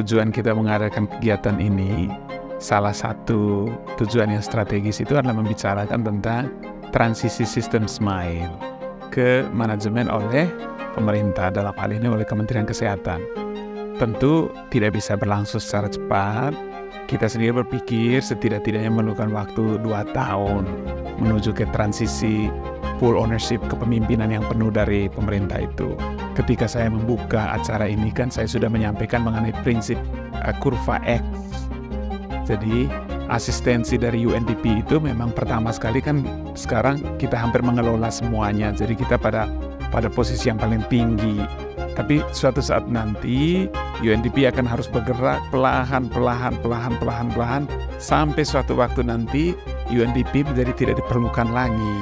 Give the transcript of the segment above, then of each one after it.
tujuan kita mengadakan kegiatan ini, salah satu tujuan yang strategis itu adalah membicarakan tentang transisi sistem SMILE ke manajemen oleh pemerintah, dalam hal ini oleh Kementerian Kesehatan. Tentu tidak bisa berlangsung secara cepat. Kita sendiri berpikir setidak-tidaknya memerlukan waktu 2 tahun menuju ke transisi full ownership kepemimpinan yang penuh dari pemerintah itu. Ketika saya membuka acara ini kan saya sudah menyampaikan mengenai prinsip kurva X. Jadi asistensi dari UNDP itu memang pertama sekali kan sekarang kita hampir mengelola semuanya. Jadi kita pada posisi yang paling tinggi. Tapi suatu saat nanti UNDP akan harus bergerak perlahan sampai suatu waktu nanti UNDP menjadi tidak diperlukan lagi.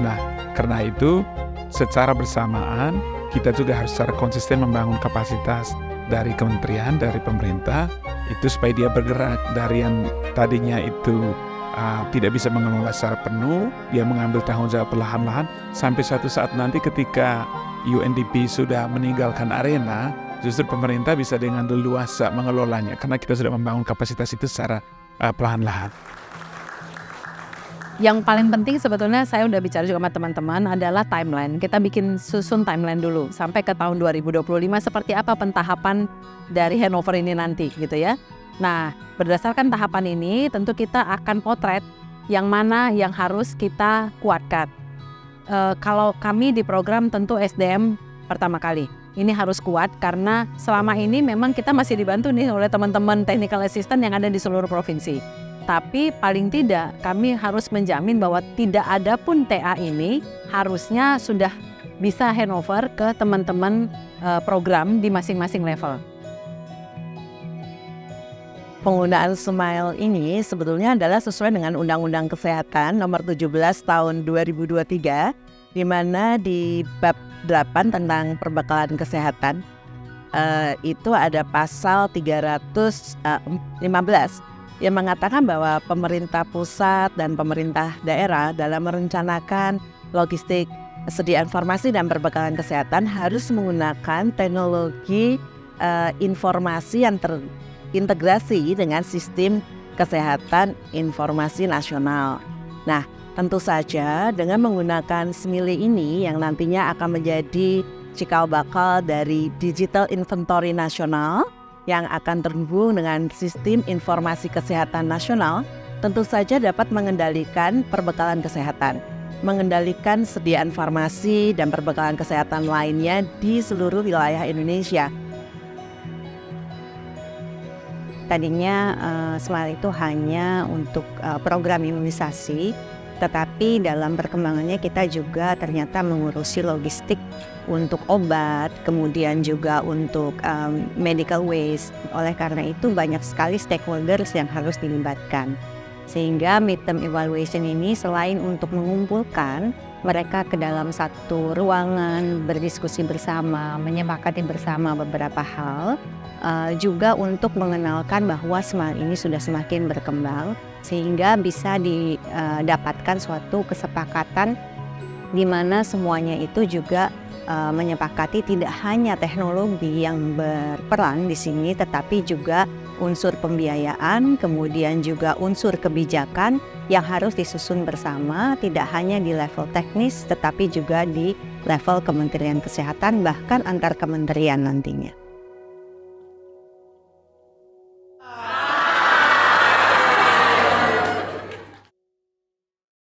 Nah, karena itu secara bersamaan kita juga harus secara konsisten membangun kapasitas dari kementerian, dari pemerintah itu supaya dia bergerak dari yang tadinya itu tidak bisa mengelola secara penuh, dia mengambil tanggung jawab perlahan-lahan sampai suatu saat nanti ketika UNDP sudah meninggalkan arena, justru pemerintah bisa dengan leluasa mengelolanya karena kita sudah membangun kapasitas itu secara perlahan-lahan. Yang paling penting sebetulnya saya udah bicara juga sama teman-teman adalah timeline. Kita bikin susun timeline dulu sampai ke tahun 2025 seperti apa pentahapan dari handover ini nanti gitu ya. Nah, berdasarkan tahapan ini tentu kita akan potret yang mana yang harus kita kuatkan. Kalau kami di program tentu SDM pertama kali. Ini harus kuat karena selama ini memang kita masih dibantu nih oleh teman-teman technical assistant yang ada di seluruh provinsi. Tapi paling tidak kami harus menjamin bahwa tidak ada pun TA ini harusnya sudah bisa handover ke teman-teman program di masing-masing level. Penggunaan SMILE ini sebetulnya adalah sesuai dengan Undang-Undang Kesehatan Nomor 17 Tahun 2023, di mana di bab 8 tentang perbekalan kesehatan itu ada pasal 315 yang mengatakan bahwa pemerintah pusat dan pemerintah daerah dalam merencanakan logistik sedia informasi dan perbekalan kesehatan harus menggunakan teknologi informasi yang terintegrasi dengan sistem kesehatan informasi nasional. Nah, tentu saja dengan menggunakan SMILE ini yang nantinya akan menjadi cikal bakal dari Digital Inventory Nasional yang akan terhubung dengan Sistem Informasi Kesehatan Nasional, tentu saja dapat mengendalikan perbekalan kesehatan, mengendalikan sediaan farmasi dan perbekalan kesehatan lainnya di seluruh wilayah Indonesia. Tadinya SMILE itu hanya untuk program imunisasi, tetapi dalam perkembangannya kita juga ternyata mengurusi logistik untuk obat, kemudian juga untuk medical waste. Oleh karena itu banyak sekali stakeholders yang harus dilibatkan. Sehingga midterm evaluation ini selain untuk mengumpulkan mereka ke dalam satu ruangan, berdiskusi bersama, menyepakati bersama beberapa hal, juga untuk mengenalkan bahwa SMILE ini sudah semakin berkembang sehingga bisa didapatkan suatu kesepakatan di mana semuanya itu juga menyepakati tidak hanya teknologi yang berperan di sini tetapi juga unsur pembiayaan, kemudian juga unsur kebijakan yang harus disusun bersama tidak hanya di level teknis tetapi juga di level Kementerian Kesehatan bahkan antar kementerian nantinya.